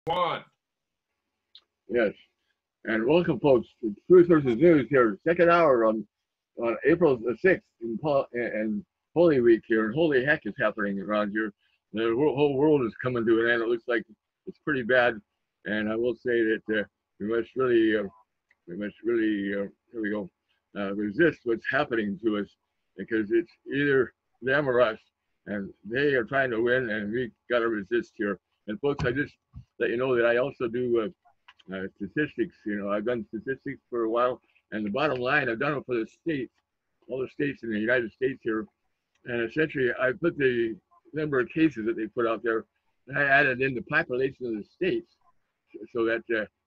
One. Yes, and welcome, folks, to Truth versus News here, second hour on April the 6th and Holy Week here, and holy heck is happening around here. The whole world is coming to an end. It looks like it's pretty bad, and I will say that we must really, here we go, resist what's happening to us, because it's either them or us, and they are trying to win, and we got to resist here. And folks, I just let you know that I also do statistics. You know, I've done statistics for a while, and the bottom line, I've done it for the states, all the states in the United States here, and essentially I put the number of cases that they put out there, and I added in the population of the states, so that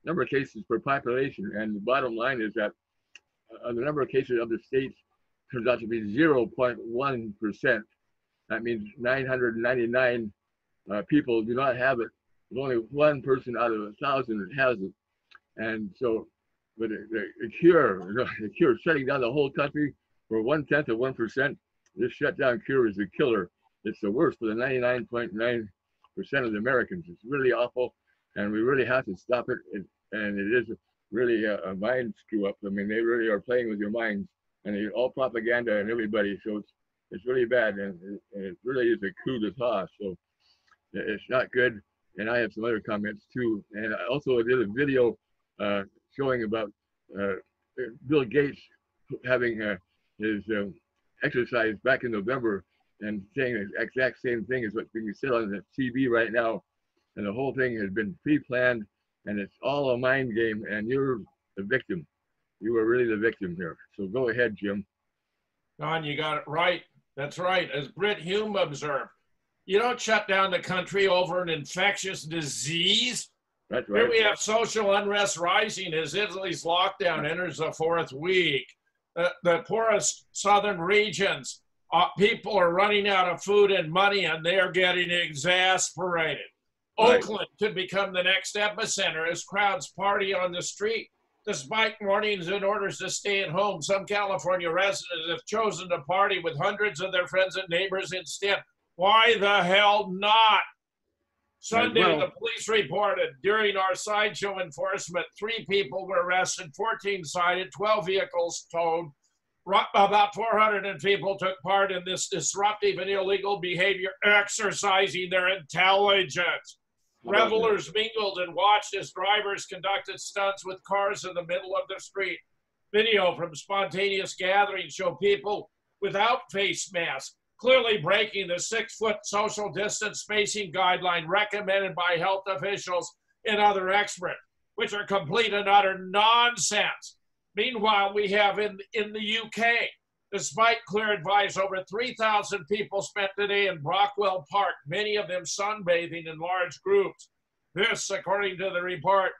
number of cases per population, and the bottom line is that the number of cases of the states turns out to be 0.1%. That means 999 people do not have it. There's only one person out of 1,000 that has it. And so, but the cure, shutting down the whole country for 1/10 of 1%, this shutdown cure is a killer. It's the worst for the 99.9% of the Americans. It's really awful, and we really have to stop it. And it is really a mind screw up. I mean, they really are playing with your minds, and it's all propaganda and everybody. So it's really bad, and it really is a coup d'etat. So it's not good. And I have some other comments too. And I also did a video showing about Bill Gates having his exercise back in November and saying the exact same thing as what's being said on the TV right now. And the whole thing has been pre-planned, and it's all a mind game, and you're the victim. You are really the victim here. So go ahead, Jim. Don, you got it right. That's right. As Britt Hume observed, you don't shut down the country over an infectious disease. That's right. Here we have social unrest rising as Italy's lockdown enters the fourth week. The poorest southern regions, people are running out of food and money, and they're getting exasperated. Right. Oakland could become the next epicenter as crowds party on the street. Despite warnings and orders to stay at home, some California residents have chosen to party with hundreds of their friends and neighbors instead. Why the hell not? Sunday, the police reported during our sideshow enforcement, 3 people were arrested, 14 cited, 12 vehicles towed. About 400 people took part in this disruptive and illegal behavior, exercising their intelligence. Revelers mingled and watched as drivers conducted stunts with cars in the middle of the street. Video from spontaneous gatherings show people without face masks, clearly breaking the 6-foot social distance spacing guideline recommended by health officials and other experts, which are complete and utter nonsense. Meanwhile, we have in the UK, despite clear advice, over 3,000 people spent today in Brockwell Park, many of them sunbathing in large groups. This, according to the report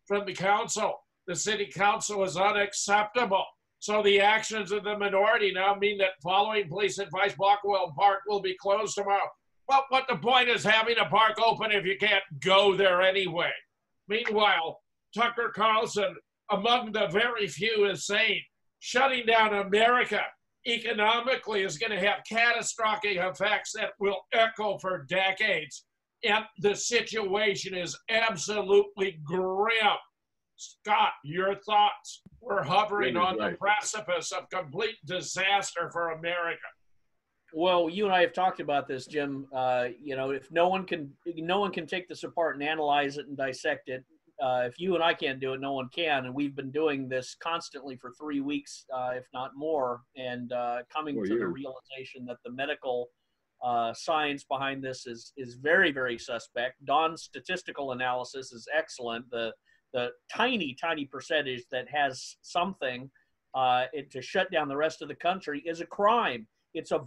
from the council, the city council, is unacceptable. So the actions of the minority now mean that following police advice, Brockwell Park will be closed tomorrow. But what the point is having a park open if you can't go there anyway? Meanwhile, Tucker Carlson, among the very few, is saying shutting down America economically is going to have catastrophic effects that will echo for decades. And the situation is absolutely grim. Scott, your thoughts? We're hovering on the precipice of complete disaster for America. Well, you and I have talked about this, Jim. You know, if no one can take this apart and analyze it and dissect it. If you and I can't do it, no one can. And we've been doing this constantly for 3 weeks, if not more, and coming to the realization that the medical science behind this is very, very suspect. Don's statistical analysis is excellent. The tiny percentage that has something to shut down the rest of the country is a crime. It's a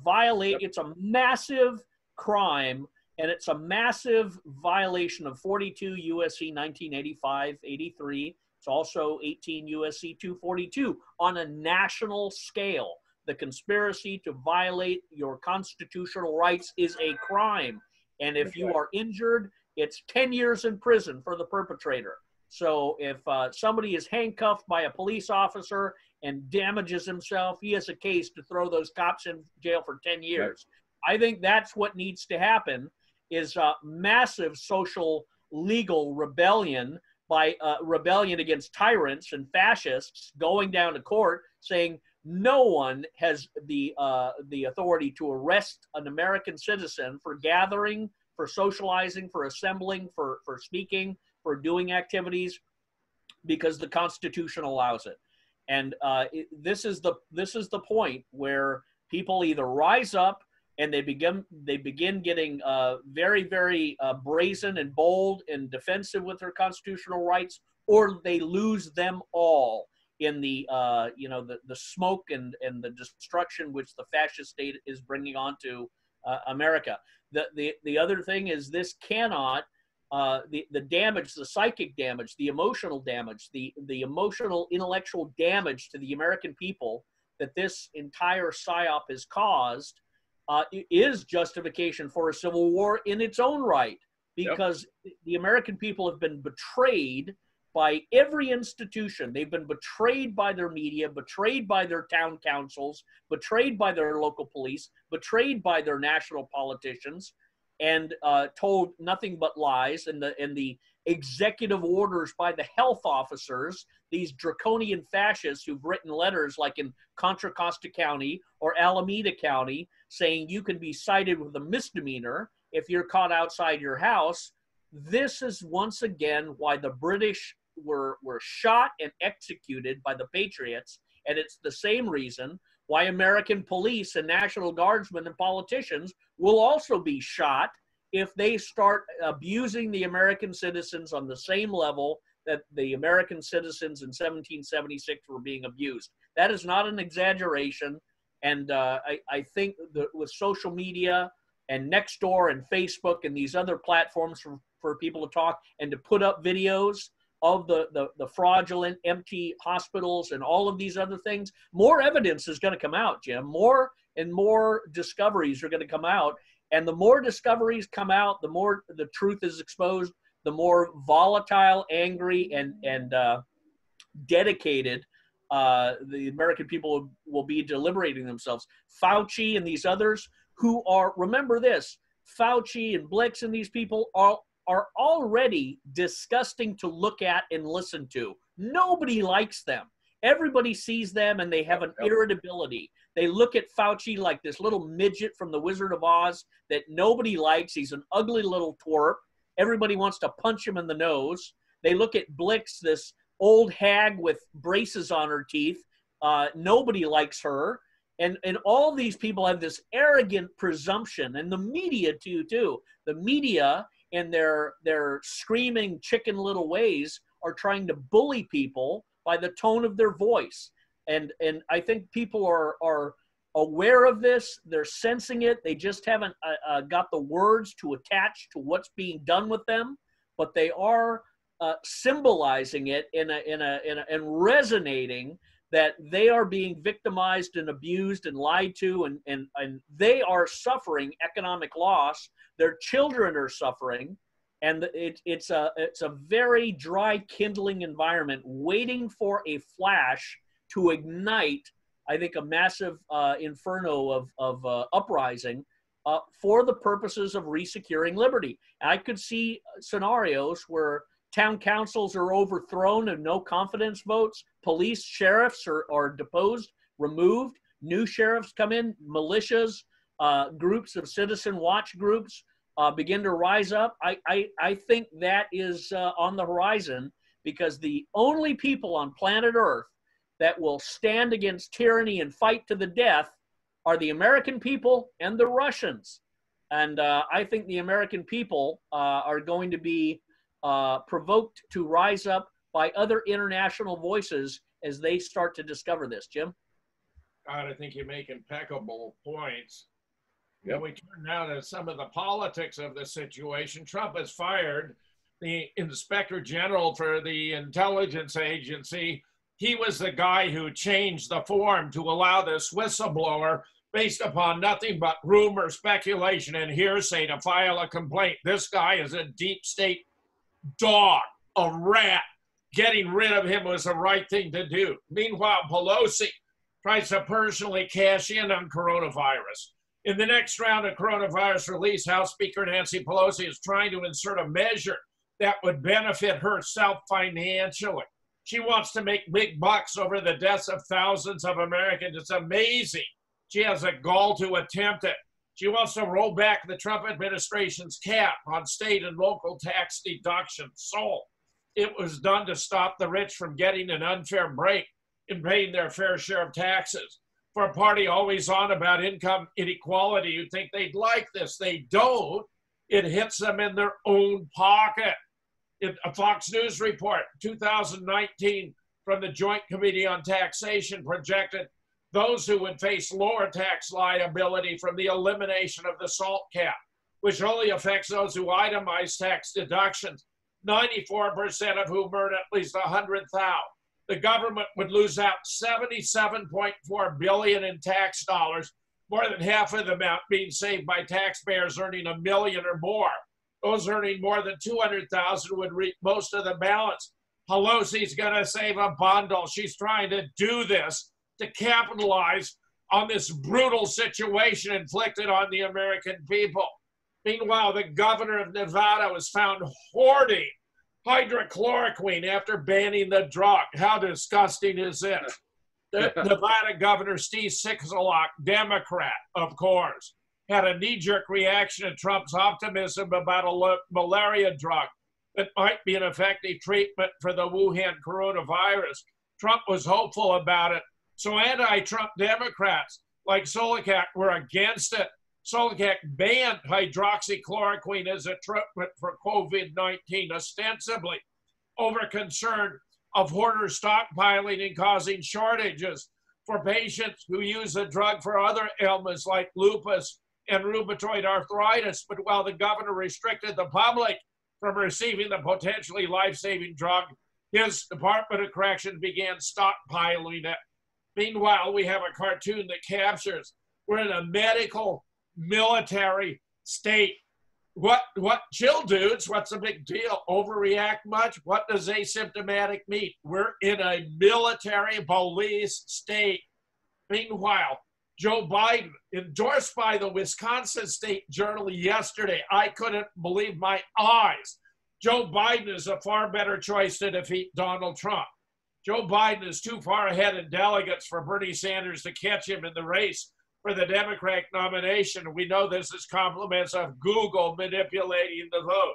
massive crime, and it's a massive violation of 42 USC 1985-83. It's also 18 USC 242 on a national scale. The conspiracy to violate your constitutional rights is a crime. And if you are injured, it's 10 years in prison for the perpetrator. So if somebody is handcuffed by a police officer and damages himself, he has a case to throw those cops in jail for 10 years. I think that's what needs to happen, is massive social legal rebellion by rebellion against tyrants and fascists, going down to court saying no one has the authority to arrest an American citizen for gathering, for socializing, for assembling, for speaking, for doing activities, because the Constitution allows it. And this is the point where people either rise up and they begin getting very, very brazen and bold and defensive with their constitutional rights, or they lose them all in the the smoke and the destruction which the fascist state is bringing onto America. The other thing is, this cannot the damage, the psychic damage, the emotional damage, the emotional intellectual damage to the American people that this entire psyop has caused is justification for a civil war in its own right, because the American people have been betrayed by every institution. They've been betrayed by their media, betrayed by their town councils, betrayed by their local police, betrayed by their national politicians, and told nothing but lies. And the executive orders by the health officers, these draconian fascists who've written letters like in Contra Costa County or Alameda County saying you can be cited with a misdemeanor if you're caught outside your house. This is once again why the British were shot and executed by the Patriots, and it's the same reason why American police and National Guardsmen and politicians will also be shot if they start abusing the American citizens on the same level that the American citizens in 1776 were being abused. That is not an exaggeration. And I think that with social media and Nextdoor and Facebook and these other platforms for people to talk and to put up videos of the fraudulent, empty hospitals and all of these other things, more evidence is going to come out, Jim. More and more discoveries are going to come out. And the more discoveries come out, the more the truth is exposed, the more volatile, angry, and dedicated the American people will be deliberating themselves. Fauci and these others who are, remember this, Fauci and Blix and these people are already disgusting to look at and listen to. Nobody likes them. Everybody sees them and they have an irritability. They look at Fauci like this little midget from the Wizard of Oz that nobody likes. He's an ugly little twerp. Everybody wants to punch him in the nose. They look at Blix, this old hag with braces on her teeth. Nobody likes her. And all these people have this arrogant presumption, and the media too. The media in their screaming chicken little ways are trying to bully people by the tone of their voice. And I think people are aware of this. They're sensing it. They just haven't got the words to attach to what's being done with them, but they are symbolizing it and resonating that they are being victimized and abused and lied to, and they are suffering economic loss. Their children are suffering, and it's a very dry, kindling environment waiting for a flash to ignite, I think, a massive inferno of uprising for the purposes of resecuring liberty. I could see scenarios where town councils are overthrown and no confidence votes, police, sheriffs are deposed, removed, new sheriffs come in, militias, groups of citizen watch groups begin to rise up. I think that is on the horizon, because the only people on planet Earth that will stand against tyranny and fight to the death are the American people and the Russians. And I think the American people are going to be provoked to rise up by other international voices as they start to discover this. Jim? God, I think you make impeccable points. When we turn now to some of the politics of the situation, Trump has fired the Inspector General for the intelligence agency. He was the guy who changed the form to allow this whistleblower, based upon nothing but rumor, speculation, and hearsay, to file a complaint. This guy is a deep state dog, a rat. Getting rid of him was the right thing to do. Meanwhile, Pelosi tries to personally cash in on coronavirus. In the next round of coronavirus release, House Speaker Nancy Pelosi is trying to insert a measure that would benefit herself financially. She wants to make big bucks over the deaths of thousands of Americans. It's amazing. She has a gall to attempt it. She wants to roll back the Trump administration's cap on state and local tax deductions. So it was done to stop the rich from getting an unfair break in paying their fair share of taxes. For a party always on about income inequality, you'd think they'd like this. They don't. It hits them in their own pocket. A Fox News report, 2019, from the Joint Committee on Taxation projected those who would face lower tax liability from the elimination of the SALT cap, which only affects those who itemize tax deductions, 94% of whom earn at least $100,000. The government would lose out $77.4 billion in tax dollars, more than half of the amount being saved by taxpayers earning $1 million or more. Those earning more than $200,000 would reap most of the balance. Pelosi's going to save a bundle. She's trying to do this to capitalize on this brutal situation inflicted on the American people. Meanwhile, the governor of Nevada was found hoarding hydrochloroquine after banning the drug. How disgusting is this? The Nevada governor, Steve Sisolak, Democrat, of course, had a knee-jerk reaction to Trump's optimism about a malaria drug that might be an effective treatment for the Wuhan coronavirus. Trump was hopeful about it. So anti-Trump Democrats like Sisolak were against it. Sisolak banned hydroxychloroquine as a treatment for COVID-19, ostensibly over concern of hoarders stockpiling and causing shortages for patients who use the drug for other ailments like lupus and rheumatoid arthritis. But while the governor restricted the public from receiving the potentially life-saving drug, his Department of Corrections began stockpiling it. Meanwhile, we have a cartoon that captures we're in a medical military state. What chill dudes, what's the big deal? Overreact much? What does asymptomatic mean? We're in a military police state. Meanwhile, Joe Biden, endorsed by the Wisconsin State Journal yesterday, I couldn't believe my eyes. Joe Biden is a far better choice to defeat Donald Trump. Joe Biden is too far ahead in delegates for Bernie Sanders to catch him in the race for the Democratic nomination. We know this is compliments of Google manipulating the vote.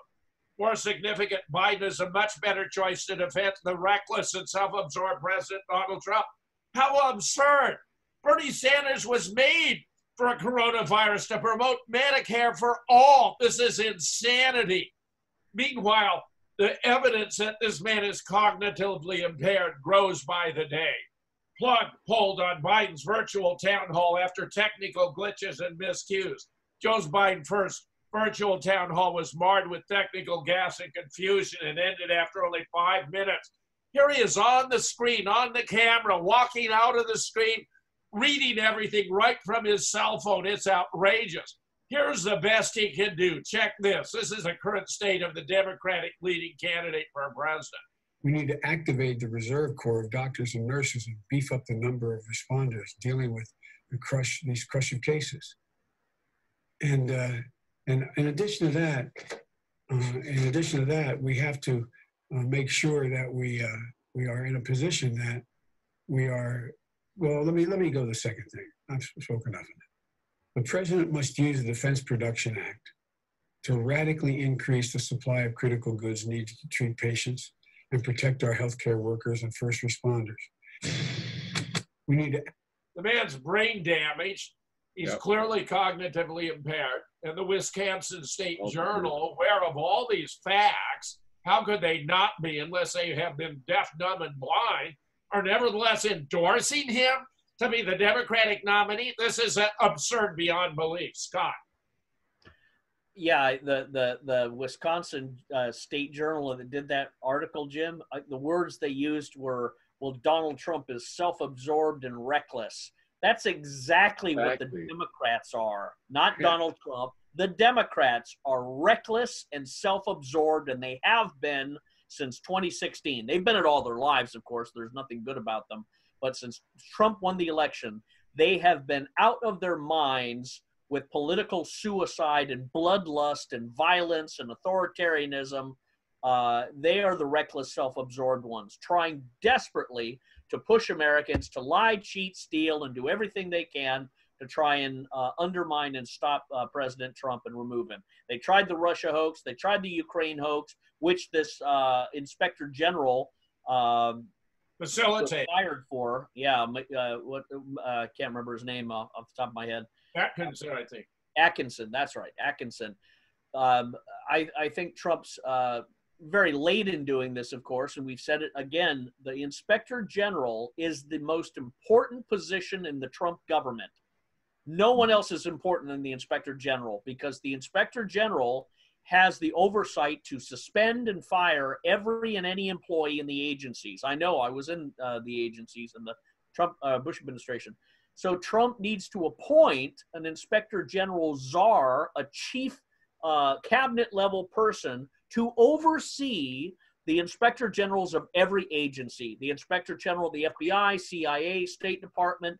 More significant, Biden is a much better choice to defend the reckless and self-absorbed President Donald Trump. How absurd! Bernie Sanders was made for a coronavirus to promote Medicare for all. This is insanity. Meanwhile, the evidence that this man is cognitively impaired grows by the day. Plug pulled on Biden's virtual town hall after technical glitches and miscues. Joe Biden's first virtual town hall was marred with technical gas and confusion and ended after only 5 minutes. Here he is on the screen, on the camera, walking out of the screen, reading everything right from his cell phone. It's outrageous. Here's the best he can do. Check this. This is a current state of the Democratic leading candidate for president. We need to activate the reserve corps of doctors and nurses and beef up the number of responders dealing with these crushing cases. And in addition to that, we have to make sure that we are in a position that we are. Well, let me go to the second thing. I've spoken enough of it. The president must use the Defense Production Act to radically increase the supply of critical goods needed to treat patients and protect our healthcare workers and first responders. We need to. The man's brain damaged. He's clearly cognitively impaired. And the Wisconsin State Journal, aware of all these facts, how could they not be unless they have been deaf, dumb, and blind, are nevertheless endorsing him to be the Democratic nominee? This is absurd beyond belief. Scott. Yeah, the Wisconsin State Journal that did that article, Jim, the words they used were, well, Donald Trump is self-absorbed and reckless. That's exactly what the Democrats are, not Donald Trump. The Democrats are reckless and self-absorbed, and they have been since 2016. They've been it all their lives, of course. There's nothing good about them. But since Trump won the election, they have been out of their minds with political suicide and bloodlust and violence and authoritarianism. They are the reckless, self-absorbed ones, trying desperately to push Americans to lie, cheat, steal, and do everything they can to try and undermine and stop President Trump and remove him. They tried the Russia hoax. They tried the Ukraine hoax, which this Inspector General facilitate was fired for. Yeah, can't remember his name off the top of my head. Atkinson, I think. Atkinson, that's right, Atkinson. I think Trump's very late in doing this, of course, and we've said it again, the Inspector General is the most important position in the Trump government. No one else is important than the Inspector General, because the Inspector General has the oversight to suspend and fire every and any employee in the agencies. I know, I was in the agencies in the Trump Bush administration. So Trump needs to appoint an Inspector General czar, a chief cabinet level person, to oversee the Inspector Generals of every agency. The Inspector General of the FBI, CIA, State Department,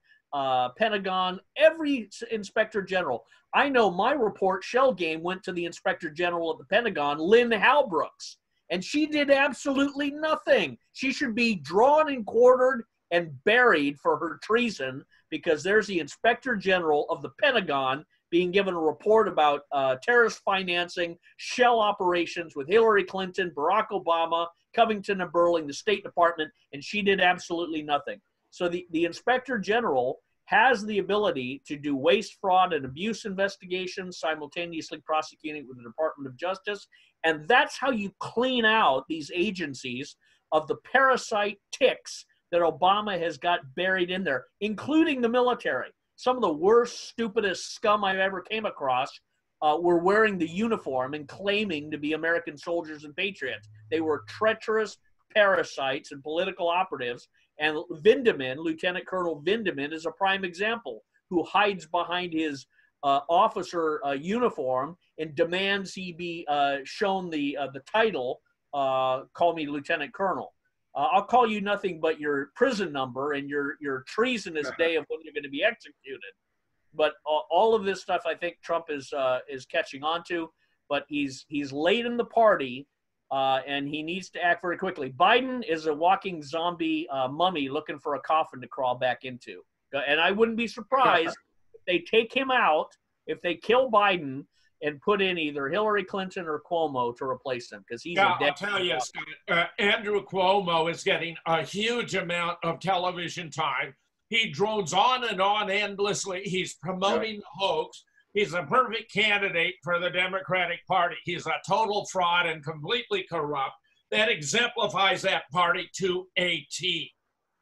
Pentagon, every Inspector General. I know my report shell game went to the Inspector General of the Pentagon, Lynn Halbrooks, and she did absolutely nothing. She should be drawn and quartered and buried for her treason, because there's the Inspector General of the Pentagon being given a report about terrorist financing, shell operations with Hillary Clinton, Barack Obama, Covington and Burling, the State Department, and she did absolutely nothing. So the Inspector General has the ability to do waste, fraud, and abuse investigations, simultaneously prosecuting with the Department of Justice. And that's how you clean out these agencies of the parasite ticks that Obama has got buried in there, including the military. Some of the worst, stupidest scum I've ever came across were wearing the uniform and claiming to be American soldiers and patriots. They were treacherous parasites and political operatives. And Vindeman, Lieutenant Colonel Vindeman, is a prime example, who hides behind his officer uniform and demands he be shown the title, call me Lieutenant Colonel. I'll call you nothing but your prison number and your treasonous day of when you're going to be executed. But all of this stuff, I think Trump is catching on to, but he's late in the party, and he needs to act very quickly. Biden is a walking zombie mummy looking for a coffin to crawl back into. And I wouldn't be surprised if they take him out, if they kill Biden, and put in either Hillary Clinton or Cuomo to replace him, because he's a dead. I'll tell you, Scott, Andrew Cuomo is getting a huge amount of television time. He drones on and on endlessly. He's promoting the hoax. He's a perfect candidate for the Democratic Party. He's a total fraud and completely corrupt. That exemplifies that party to a T.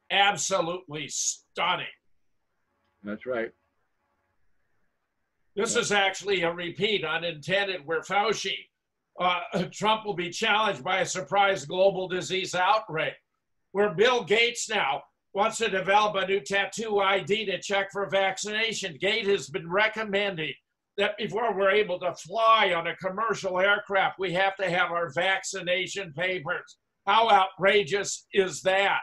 Absolutely stunning. That's right. This is actually a repeat, unintended, where Fauci, Trump will be challenged by a surprise global disease outbreak, where Bill Gates now wants to develop a new tattoo ID to check for vaccination. Gates has been recommending that before we're able to fly on a commercial aircraft, we have to have our vaccination papers. How outrageous is that?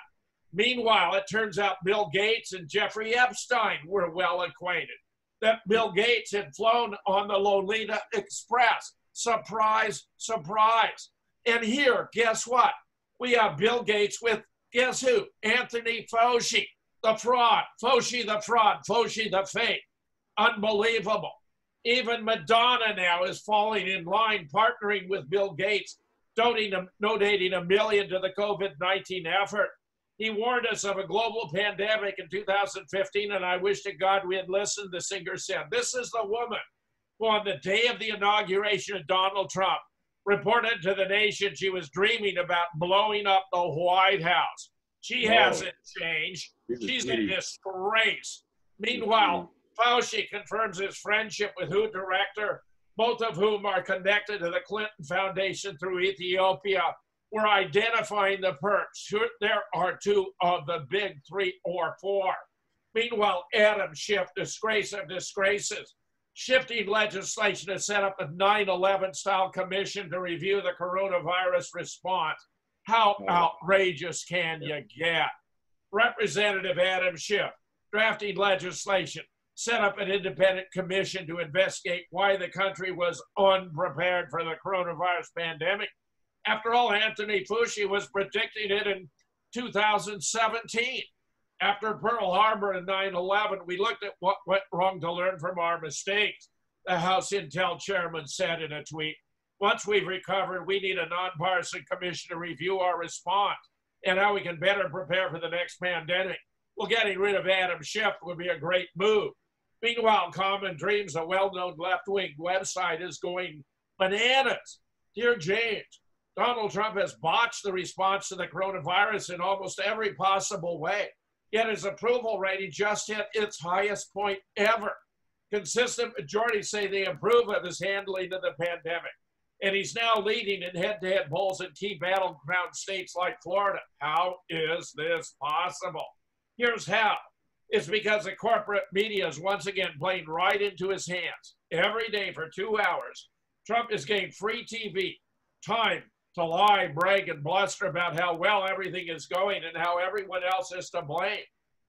Meanwhile, it turns out Bill Gates and Jeffrey Epstein were well acquainted. That Bill Gates had flown on the Lolita Express. Surprise, surprise. And here, guess what? We have Bill Gates with, guess who? Anthony Fauci, the fraud. Fauci the fraud. Fauci the fake. Unbelievable. Even Madonna now is falling in line, partnering with Bill Gates, donating $1 million to the COVID-19 effort. He warned us of a global pandemic in 2015, and I wish to God we had listened, the singer said. This is the woman who, on the day of the inauguration of Donald Trump, reported to the nation she was dreaming about blowing up the White House. She hasn't changed. She's a disgrace. Meanwhile, Fauci confirms his friendship with WHO director, both of whom are connected to the Clinton Foundation through Ethiopia. We're identifying the perps. There are two of the big 3 or 4. Meanwhile, Adam Schiff, disgrace of disgraces, shifting legislation to set up a 9/11 style commission to review the coronavirus response. How outrageous can you get? Representative Adam Schiff, drafting legislation, set up an independent commission to investigate why the country was unprepared for the coronavirus pandemic. After all, Anthony Fauci was predicting it in 2017. After Pearl Harbor and 9/11, we looked at what went wrong to learn from our mistakes, the House Intel chairman said in a tweet. Once we've recovered, we need a nonpartisan commission to review our response and how we can better prepare for the next pandemic. Well, getting rid of Adam Schiff would be a great move. Meanwhile, Common Dreams, a well-known left-wing website, is going bananas. Dear James, Donald Trump has botched the response to the coronavirus in almost every possible way. Yet his approval rating just hit its highest point ever. Consistent majorities say they approve of his handling of the pandemic. And he's now leading in head-to-head polls in key battleground states like Florida. How is this possible? Here's how. It's because the corporate media is once again playing right into his hands. Every day for 2 hours, Trump is getting free TV, time to lie, brag, and bluster about how well everything is going and how everyone else is to blame.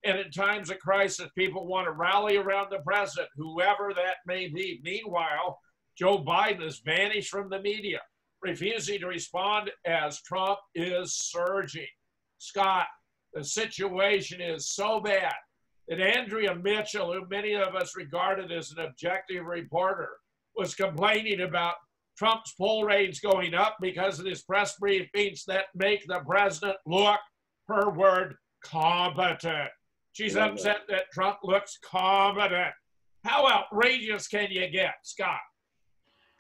And in times of crisis, people want to rally around the president, whoever that may be. Meanwhile, Joe Biden has vanished from the media, refusing to respond as Trump is surging. Scott, the situation is so bad that Andrea Mitchell, who many of us regarded as an objective reporter, was complaining about Trump's poll ratings going up because of his press briefings that make the president look, her word, competent. She's upset that Trump looks competent. How outrageous can you get, Scott?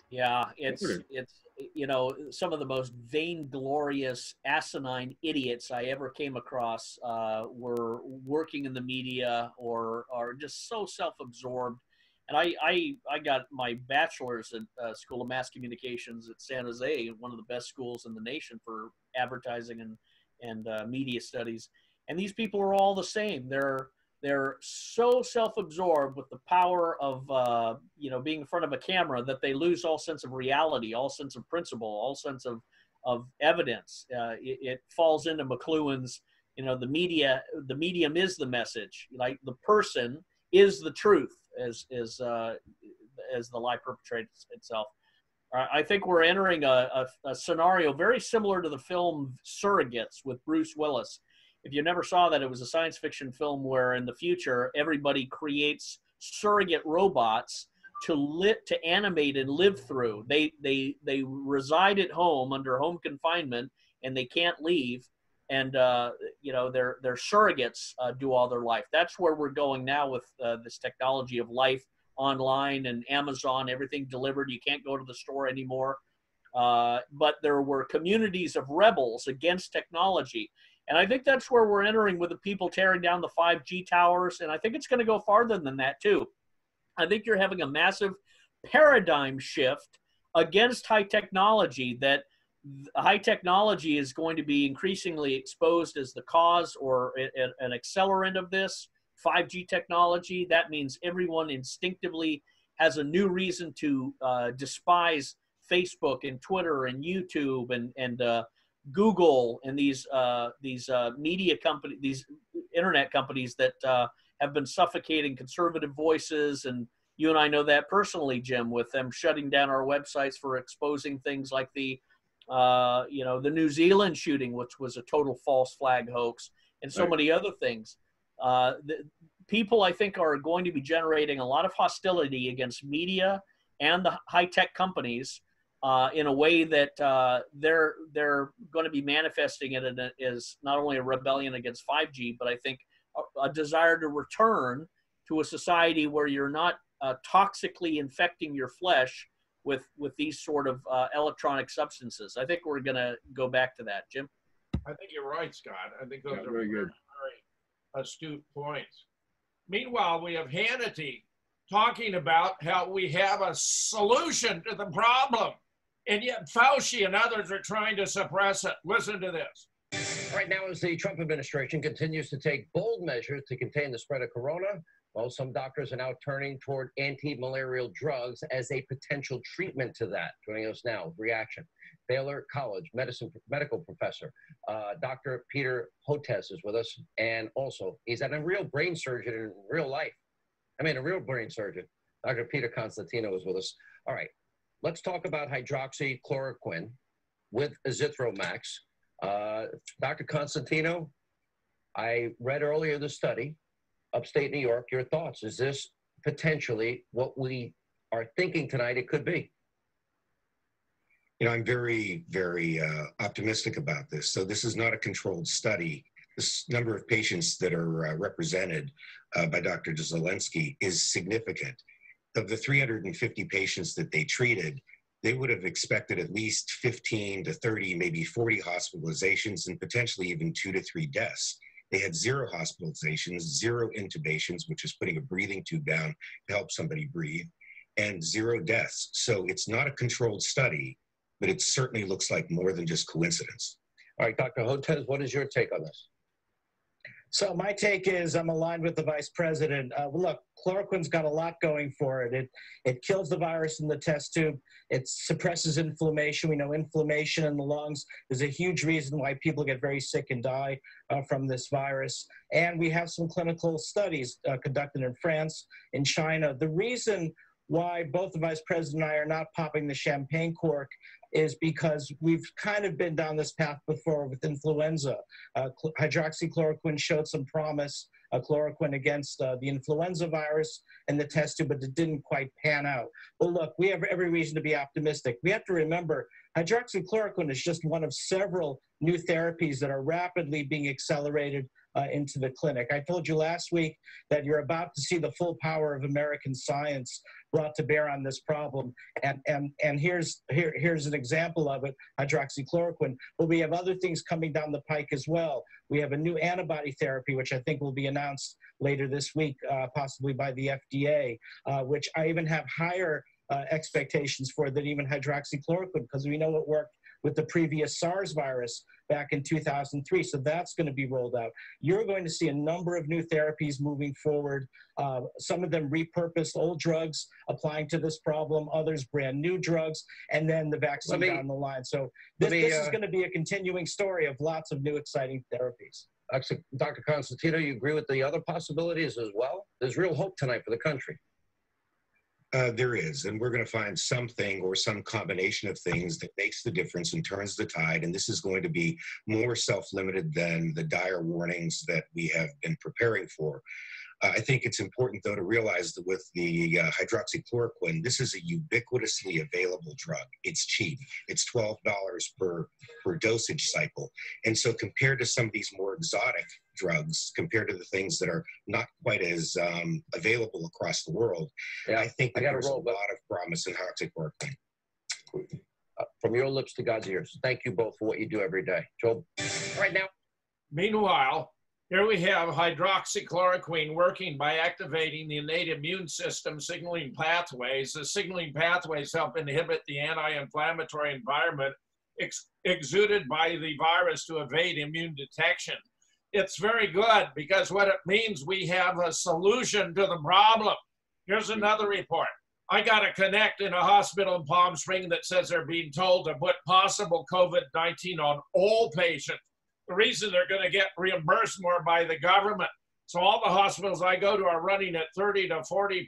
Yeah, it's you know, some of the most vainglorious, asinine idiots I ever came across were working in the media or are just so self-absorbed. And I got my bachelor's at School of Mass Communications at San Jose, one of the best schools in the nation for advertising and media studies. And these people are all the same. They're so self-absorbed with the power of you know, being in front of a camera that they lose all sense of reality, all sense of principle, all sense of evidence. It falls into McLuhan's, you know, the medium is the message. Like the person is the truth, as the lie perpetrates itself. I think we're entering a scenario very similar to the film Surrogates with Bruce Willis. If you never saw that, it was a science fiction film where in the future, everybody creates surrogate robots to animate and live through. They reside at home under home confinement and they can't leave. And, you know, their surrogates do all their life. That's where we're going now with this technology of life online and Amazon, everything delivered. You can't go to the store anymore. But there were communities of rebels against technology. And I think that's where we're entering with the people tearing down the 5G towers. And I think it's going to go farther than that, too. I think you're having a massive paradigm shift against high technology, that high technology is going to be increasingly exposed as the cause or an accelerant of this 5G technology. That means everyone instinctively has a new reason to despise Facebook and Twitter and YouTube and Google and these media companies, these internet companies that have been suffocating conservative voices. And you and I know that personally, Jim, with them shutting down our websites for exposing things like the you know, the New Zealand shooting, which was a total false flag hoax, and so many other things. People, I think, are going to be generating a lot of hostility against media and the high-tech companies in a way that they're going to be manifesting it as not only a rebellion against 5G, but I think a desire to return to a society where you're not toxically infecting your flesh with these sort of electronic substances. I think we're going to go back to that, Jim. I think you're right, Scott. I think those are very good, very astute points. Meanwhile, we have Hannity talking about how we have a solution to the problem, and yet Fauci and others are trying to suppress it. Listen to this. Right now, as the Trump administration continues to take bold measures to contain the spread of corona, well, some doctors are now turning toward anti-malarial drugs as a potential treatment to that. Joining us now, reaction. Baylor College medical professor, Dr. Peter Hotez is with us, and also he's a real brain surgeon in real life. I mean, a real brain surgeon. Dr. Peter Constantino is with us. All right, let's talk about hydroxychloroquine. with azithromycin. Dr. Constantino, I read earlier the study, upstate New York. Your thoughts? Is this potentially what we are thinking tonight it could be? You know, I'm very, very optimistic about this. So this is not a controlled study. This number of patients that are represented by Dr. Zelensky is significant. Of the 350 patients that they treated, they would have expected at least 15 to 30, maybe 40 hospitalizations and potentially even 2 to 3 deaths. They had 0 hospitalizations, 0 intubations, which is putting a breathing tube down to help somebody breathe, and 0 deaths. So it's not a controlled study, but it certainly looks like more than just coincidence. All right, Dr. Hotez, what is your take on this? So my take is I'm aligned with the vice president. Look, chloroquine's got a lot going for it. It kills the virus in the test tube. It suppresses inflammation. We know inflammation in the lungs is a huge reason why people get very sick and die from this virus. And we have some clinical studies conducted in France, in China. The reason why both the vice president and I are not popping the champagne cork is because we've kind of been down this path before with influenza. Hydroxychloroquine showed some promise, chloroquine against the influenza virus in the test tube, but it didn't quite pan out. Well, look, we have every reason to be optimistic. We have to remember hydroxychloroquine is just one of several new therapies that are rapidly being accelerated into the clinic. I told you last week that you're about to see the full power of American science brought to bear on this problem. And here's an example of it, hydroxychloroquine. But we have other things coming down the pike as well. We have a new antibody therapy, which I think will be announced later this week, possibly by the FDA, which I even have higher expectations for than even hydroxychloroquine, because we know it worked with the previous SARS virus back in 2003. So that's going to be rolled out. You're going to see a number of new therapies moving forward. Some of them repurposed old drugs applying to this problem, others brand new drugs, and then the vaccine down the line. So this is going to be a continuing story of lots of new exciting therapies. Dr. Constantino, you agree with the other possibilities as well? There's real hope tonight for the country. There is, and we're going to find something or some combination of things that makes the difference and turns the tide, and this is going to be more self-limited than the dire warnings that we have been preparing for. I think it's important, though, to realize that with the hydroxychloroquine, this is a ubiquitously available drug. It's cheap. It's $12 per dosage cycle. And so compared to some of these more exotic drugs, compared to the things that are not quite as available across the world, I think that there's a lot of promise in hydroxychloroquine. From your lips to God's ears. Thank you both for what you do every day. Joe, right now. Meanwhile, here we have hydroxychloroquine working by activating the innate immune system signaling pathways. The signaling pathways help inhibit the anti-inflammatory environment exuded by the virus to evade immune detection. It's very good because what it means, we have a solution to the problem. Here's another report. I got a connect in a hospital in Palm Springs that says they're being told to put possible COVID-19 on all patients. The reason they're going to get reimbursed more by the government. So all the hospitals I go to are running at 30 to 40%.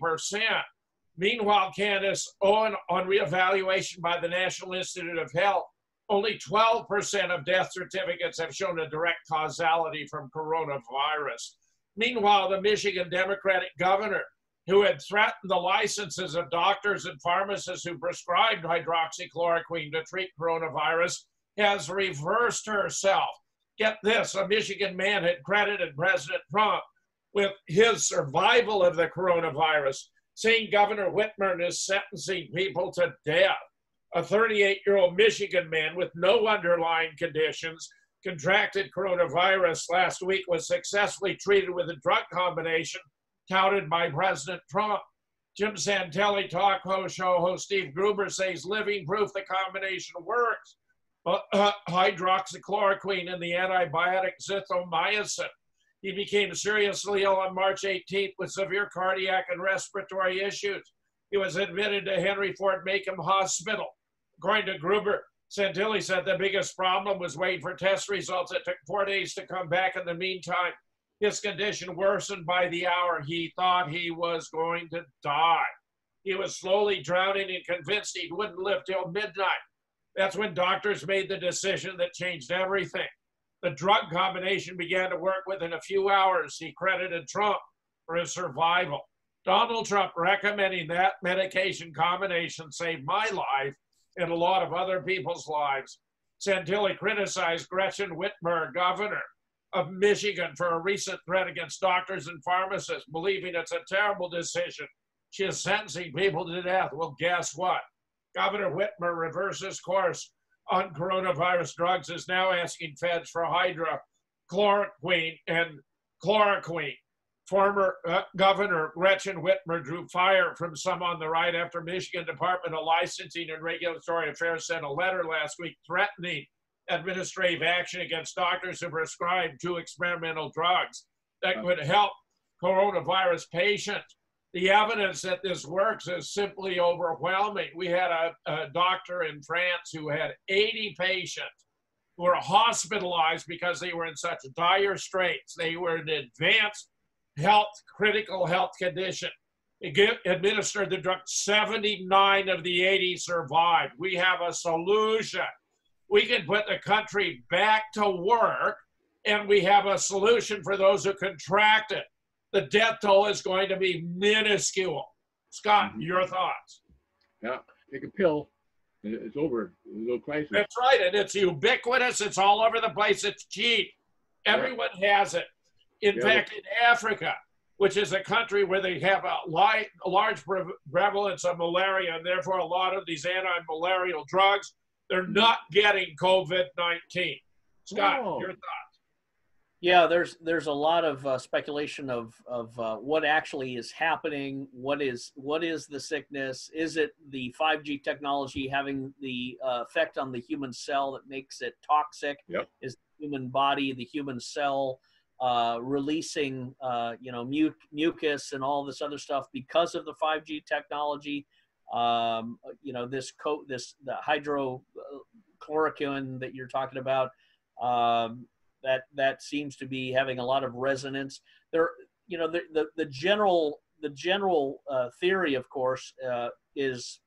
Meanwhile, Candace, on reevaluation by the National Institute of Health, only 12% of death certificates have shown a direct causality from coronavirus. Meanwhile, the Michigan Democratic governor, who had threatened the licenses of doctors and pharmacists who prescribed hydroxychloroquine to treat coronavirus, has reversed herself. Get this, a Michigan man had credited President Trump with his survival of the coronavirus, saying Governor Whitmer is sentencing people to death. A 38-year-old Michigan man with no underlying conditions contracted coronavirus last week, was successfully treated with a drug combination touted by President Trump. Jim Santelli, talk show host Steve Gruber, says living proof the combination works. Hydroxychloroquine and the antibiotic zithromycin. He became seriously ill on March 18th with severe cardiac and respiratory issues. He was admitted to Henry Ford Macomb Hospital. According to Gruber, Santilli said the biggest problem was waiting for test results. It took 4 days to come back. In the meantime, his condition worsened by the hour. He thought he was going to die. He was slowly drowning and convinced he wouldn't live till midnight. That's when doctors made the decision that changed everything. The drug combination began to work within a few hours. He credited Trump for his survival. Donald Trump recommending that medication combination saved my life and a lot of other people's lives. Santilli criticized Gretchen Whitmer, governor of Michigan, for a recent threat against doctors and pharmacists, believing it's a terrible decision. She is sentencing people to death. Well, guess what? Governor Whitmer reverses course on coronavirus drugs, is now asking feds for hydrochloroquine and chloroquine. Former Governor Gretchen Whitmer drew fire from some on the right after Michigan Department of Licensing and Regulatory Affairs sent a letter last week threatening administrative action against doctors who prescribe 2 experimental drugs that could help coronavirus patients. The evidence that this works is simply overwhelming. We had a doctor in France who had 80 patients who were hospitalized because they were in such dire straits. They were in advanced critical health condition. He administered the drug. 79 of the 80 survived. We have a solution. We can put the country back to work, and we have a solution for those who contract it. The death toll is going to be minuscule. Scott, your thoughts? Yeah, take a pill, and it's over. There's no crisis. That's right, and it's ubiquitous. It's all over the place. It's cheap. Everyone has it. In fact, in Africa, which is a country where they have a large prevalence of malaria, and therefore a lot of these anti-malarial drugs, they're not getting COVID-19. Scott, your thoughts? Yeah, there's a lot of speculation of what actually is happening. What is the sickness? Is it the 5G technology having the effect on the human cell that makes it toxic? Yep. Is the human body, the human cell, releasing mucus and all this other stuff because of the 5G technology? The hydrochloroquine that you're talking about. That seems to be having a lot of resonance. There, the general theory, of course, is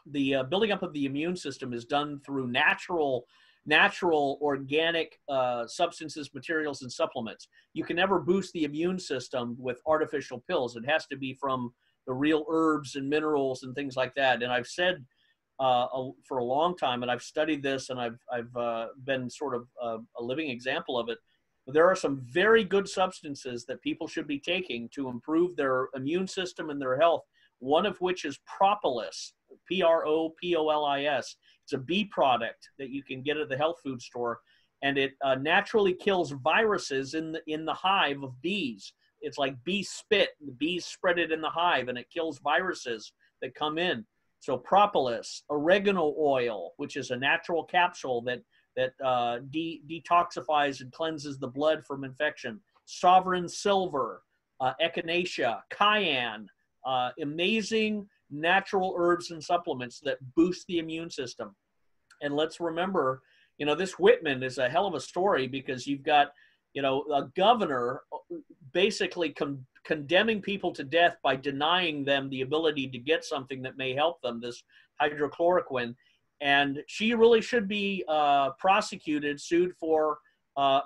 the building up of the immune system is done through natural organic substances, materials, and supplements. You can never boost the immune system with artificial pills. It has to be from the real herbs and minerals and things like that. And I've said for a long time, and I've studied this, and I've been sort of a living example of it. But there are some very good substances that people should be taking to improve their immune system and their health. One of which is propolis, Propolis. It's a bee product that you can get at the health food store, and it naturally kills viruses in the hive of bees. It's like bee spit. The bees spread it in the hive, and it kills viruses that come in. So propolis, oregano oil, which is a natural capsule that detoxifies and cleanses the blood from infection. Sovereign silver, echinacea, cayenne, amazing natural herbs and supplements that boost the immune system. And let's remember, this Whitman is a hell of a story, because you've got, a governor basically condemning people to death by denying them the ability to get something that may help them, this hydrochloroquine. And she really should be prosecuted, sued for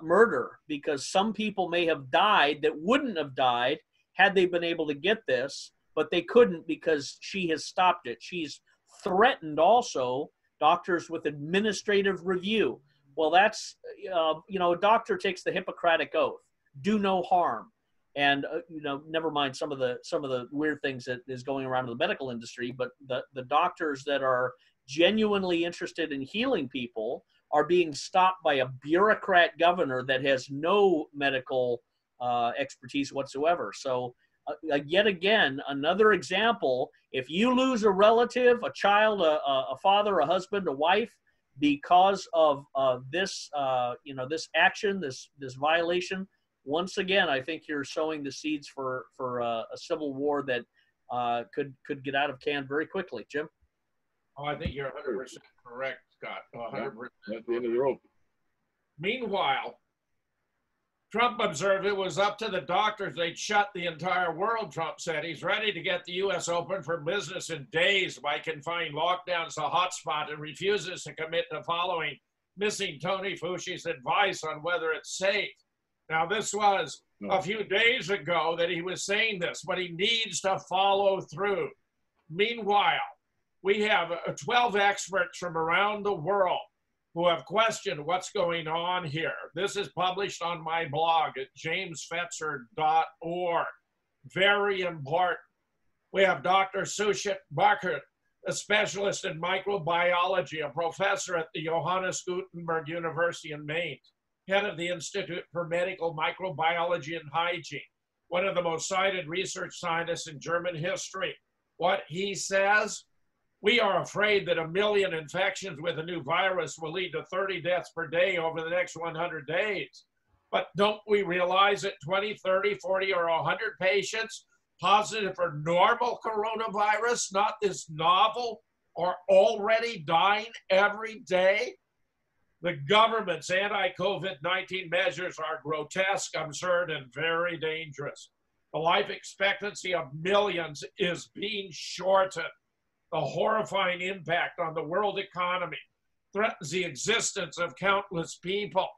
murder, because some people may have died that wouldn't have died had they been able to get this, but they couldn't because she has stopped it. She's threatened also doctors with administrative review. Well, that's, a doctor takes the Hippocratic Oath, do no harm. And, never mind some of the weird things that is going around in the medical industry, but the doctors that are genuinely interested in healing people are being stopped by a bureaucrat governor that has no medical expertise whatsoever. So yet again, another example: if you lose a relative, a child, a father, a husband, a wife, because of this, this action, this violation, once again, I think you're sowing the seeds for a civil war that could get out of hand very quickly. Jim? Oh, I think you're 100% correct, Scott. 100%. That's the end of the rope. Meanwhile, Trump observed it was up to the doctors. They'd shut the entire world, Trump said. He's ready to get the U.S. open for business in days by confining lockdowns to hotspot and refuses to commit to following missing Tony Fauci's advice on whether it's safe. Now, this was a few days ago that he was saying this, but he needs to follow through. Meanwhile, we have 12 experts from around the world who have questioned what's going on here. This is published on my blog at jamesfetzer.org. Very important. We have Dr. Sushit Bhagat, a specialist in microbiology, a professor at the Johannes Gutenberg University in Maine, head of the Institute for Medical Microbiology and Hygiene, one of the most cited research scientists in German history. What he says: we are afraid that 1 million infections with a new virus will lead to 30 deaths per day over the next 100 days. But don't we realize that 20, 30, 40, or 100 patients positive for normal coronavirus, not this novel, are already dying every day? The government's anti-COVID-19 measures are grotesque, absurd, and very dangerous. The life expectancy of millions is being shortened. The horrifying impact on the world economy threatens the existence of countless people.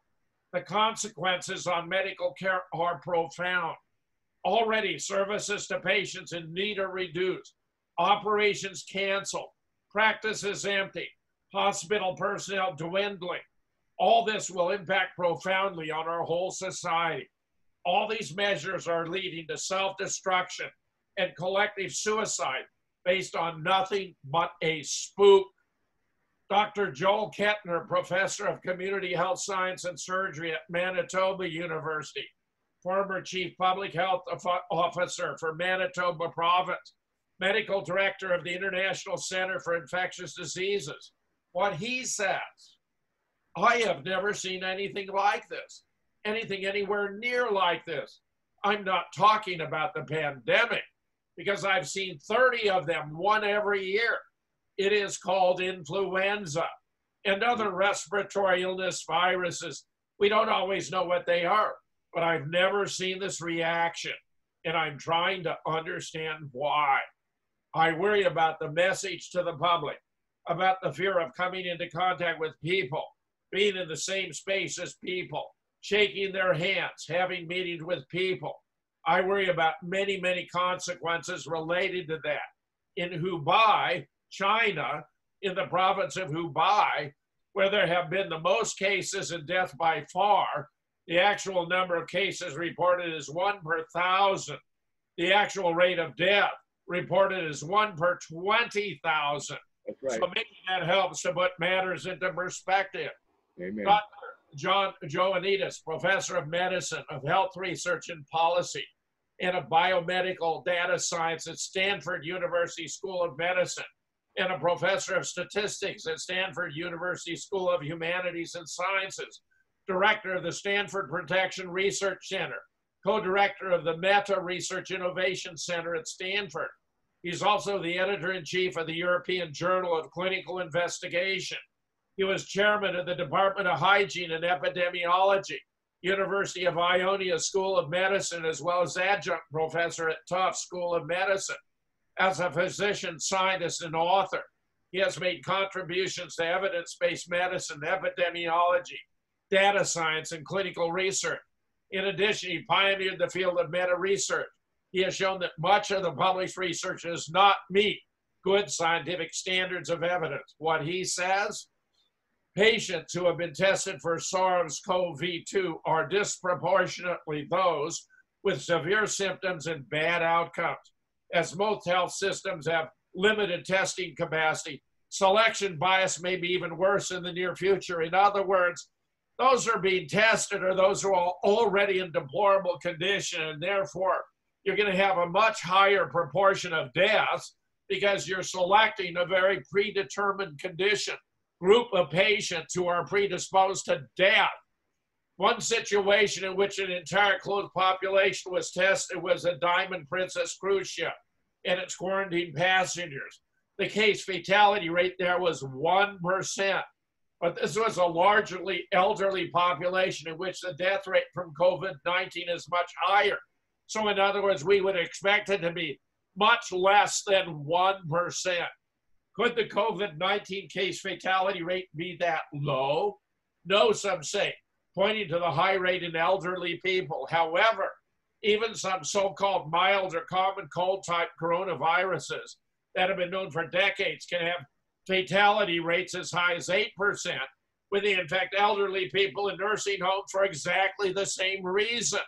The consequences on medical care are profound. Already, services to patients in need are reduced, operations canceled, practices empty, hospital personnel dwindling. All this will impact profoundly on our whole society. All these measures are leading to self-destruction and collective suicide based on nothing but a spook. Dr. Joel Kettner, professor of community health science and surgery at Manitoba University, former chief public health officer for Manitoba Province, medical director of the International Center for Infectious Diseases. What he says: I have never seen anything like this, anything anywhere near like this. I'm not talking about the pandemic, because I've seen 30 of them, one every year. It is called influenza and other respiratory illness viruses. We don't always know what they are, but I've never seen this reaction, and I'm trying to understand why. I worry about the message to the public, about the fear of coming into contact with people, being in the same space as people, shaking their hands, having meetings with people. I worry about many, many consequences related to that. In Hubei, China, in the province of Hubei, where there have been the most cases and death by far, the actual number of cases reported is 1 per 1,000. The actual rate of death reported is 1 per 20,000. That's right. So maybe that helps to put matters into perspective. Amen. Dr. Joannidis, professor of medicine, of health research and policy, and of biomedical data science at Stanford University School of Medicine, and a professor of statistics at Stanford University School of Humanities and Sciences, director of the Stanford Protection Research Center, co-director of the Meta Research Innovation Center at Stanford. He's also the editor-in-chief of the European Journal of Clinical Investigation. He was chairman of the Department of Hygiene and Epidemiology, University of Iona School of Medicine, as well as adjunct professor at Tufts School of Medicine. As a physician, scientist, and author, he has made contributions to evidence-based medicine, epidemiology, data science, and clinical research. In addition, he pioneered the field of meta-research. He has shown that much of the published research does not meet good scientific standards of evidence. What he says: patients who have been tested for SARS-CoV-2 are disproportionately those with severe symptoms and bad outcomes. As most health systems have limited testing capacity, selection bias may be even worse in the near future. In other words, those who are being tested are those who are already in deplorable condition, and therefore you're going to have a much higher proportion of deaths because you're selecting a very predetermined condition, group of patients who are predisposed to death. One situation in which an entire closed population was tested was a Diamond Princess cruise ship and its quarantined passengers. The case fatality rate there was 1%. But this was a largely elderly population in which the death rate from COVID-19 is much higher. So in other words, we would expect it to be much less than 1%. Could the COVID-19 case fatality rate be that low? No, some say, pointing to the high rate in elderly people. However, even some so-called mild or common cold type coronaviruses that have been known for decades can have fatality rates as high as 8%, when they infect elderly people in nursing homes for exactly the same reason.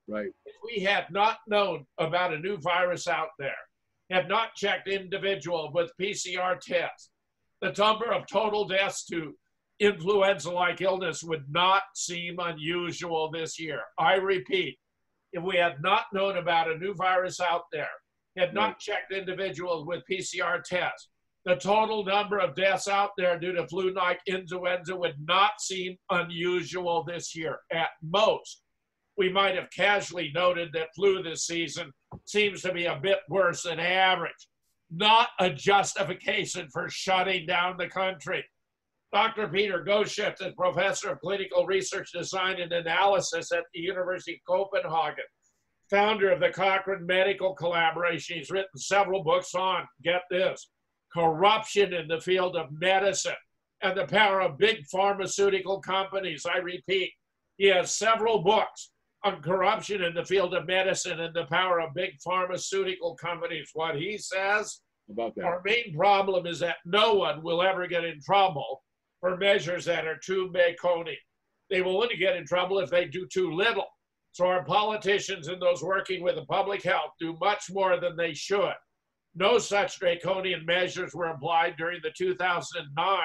Right. If we had not known about a new virus out there, have not checked individuals with PCR tests, the number of total deaths to influenza-like illness would not seem unusual this year. I repeat, if we had not known about a new virus out there, had not checked individuals with PCR tests, the total number of deaths out there due to flu-like influenza would not seem unusual this year. At most, we might have casually noted that flu this season seems to be a bit worse than average. Not a justification for shutting down the country. Dr. Peter Goscheft is professor of clinical research design and analysis at the University of Copenhagen, founder of the Cochrane Medical Collaboration. He's written several books on, get this, corruption in the field of medicine and the power of big pharmaceutical companies. I repeat, he has several books on corruption in the field of medicine and the power of big pharmaceutical companies. What he says, about that. our main problem is that no one will ever get in trouble for measures that are too draconian. They will only get in trouble if they do too little. So our politicians and those working with the public health do much more than they should. No such draconian measures were applied during the 2009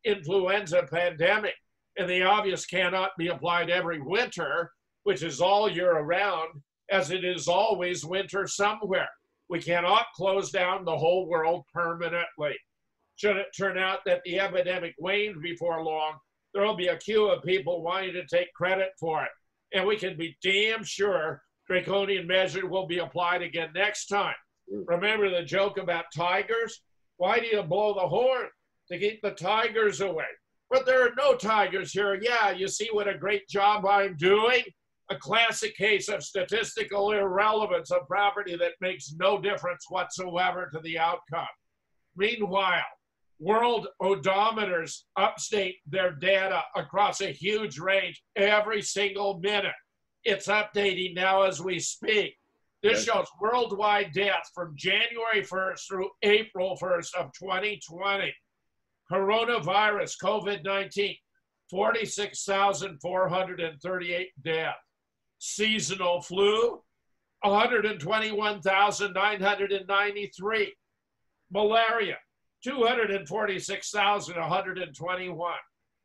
influenza pandemic, and the obvious cannot be applied every winter, which is all year around, as it is always winter somewhere. We cannot close down the whole world permanently. Should it turn out that the epidemic wanes before long, there will be a queue of people wanting to take credit for it. And we can be damn sure draconian measures will be applied again next time. Remember the joke about tigers? Why do you blow the horn? To keep the tigers away. But there are no tigers here. Yeah, you see what a great job I'm doing? A classic case of statistical irrelevance of property that makes no difference whatsoever to the outcome. Meanwhile, world odometers update their data across a huge range every single minute. It's updating now as we speak. This shows worldwide deaths from January 1st through April 1st of 2020. Coronavirus, COVID-19, 46,438 deaths. Seasonal flu, 121,993. Malaria, 246,121.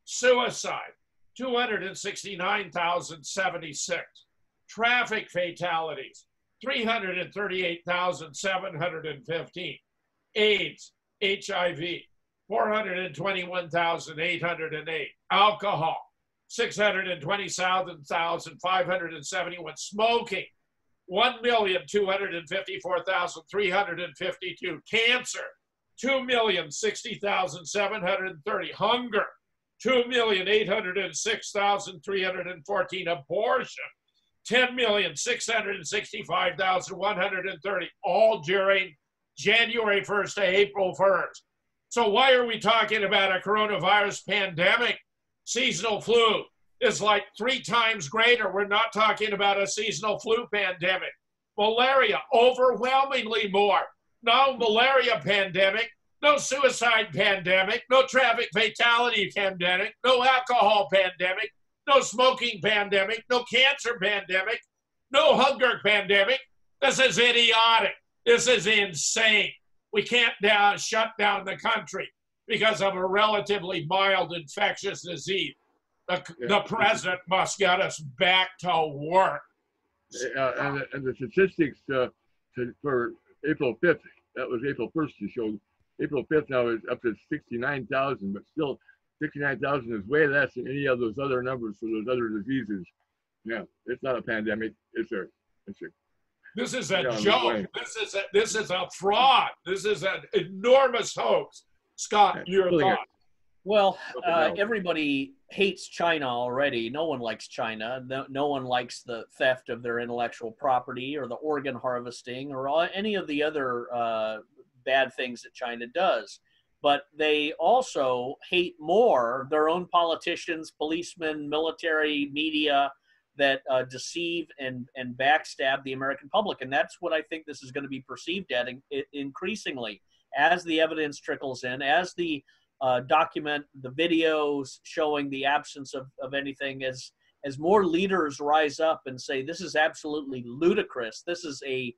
Suicide, 269,076. Traffic fatalities, 338,715. AIDS, HIV, 421,808. Alcohol, 627,571. Smoking, 1,254,352. Cancer, 2,060,730. Hunger, 2,806,314. Abortion, 10,665,130. All during January 1st to April 1st. So why are we talking about a coronavirus pandemic? Seasonal flu is like 3 times greater. We're not talking about a seasonal flu pandemic. Malaria, overwhelmingly more. No malaria pandemic, no suicide pandemic, no traffic fatality pandemic, no alcohol pandemic, no smoking pandemic, no cancer pandemic, no hunger pandemic. This is idiotic. This is insane. We can't shut down the country because of a relatively mild infectious disease. The president must get us back to work. And the statistics for April 5th, that was April 1st you showed. April 5th now is up to 69,000, but still 69,000 is way less than any of those other numbers for those other diseases. Yeah, it's not a pandemic. It's a This is a joke. This is a fraud. This is an enormous hoax. Scott, your thought. Well, Something else. everybody hates China already. No one likes China. No one likes the theft of their intellectual property or the organ harvesting or any of the other bad things that China does. But they also hate more their own politicians, policemen, military, media that deceive and backstab the American public. And that's what I think this is going to be perceived at increasingly as the evidence trickles in, as the document the videos showing the absence of anything, as more leaders rise up and say this is absolutely ludicrous, this is a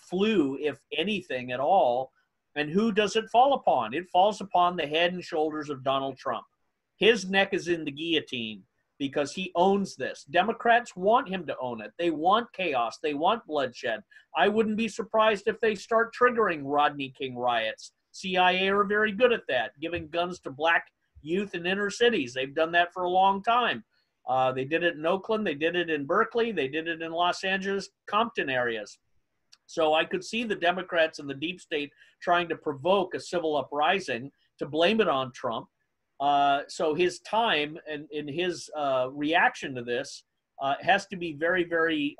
flu if anything at all. And who does it fall upon? It falls upon the head and shoulders of Donald Trump. His neck is in the guillotine because he owns this. Democrats want him to own it. They want chaos. They want bloodshed. I wouldn't be surprised if they start triggering Rodney King riots. CIA are very good at that, giving guns to black youth in inner cities. They've done that for a long time. They did it in Oakland. They did it in Berkeley. They did it in Los Angeles, Compton areas. So I could see the Democrats and the deep state trying to provoke a civil uprising to blame it on Trump. So his time and in his reaction to this has to be very, very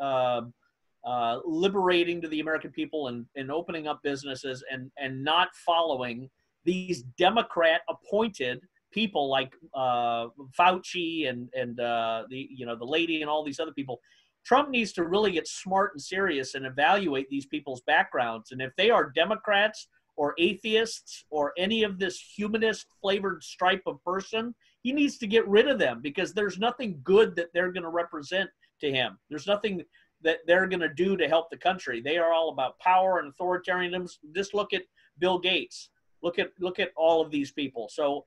liberating to the American people and opening up businesses and not following these Democrat appointed people like Fauci and the lady and all these other people. Trump needs to really get smart and serious and evaluate these people's backgrounds. And if they are Democrats or atheists or any of this humanist flavored stripe of person, he needs to get rid of them because there's nothing good that they're going to represent to him. There's nothing that they're going to do to help the country. They are all about power and authoritarianism. Just look at Bill Gates. Look at all of these people. So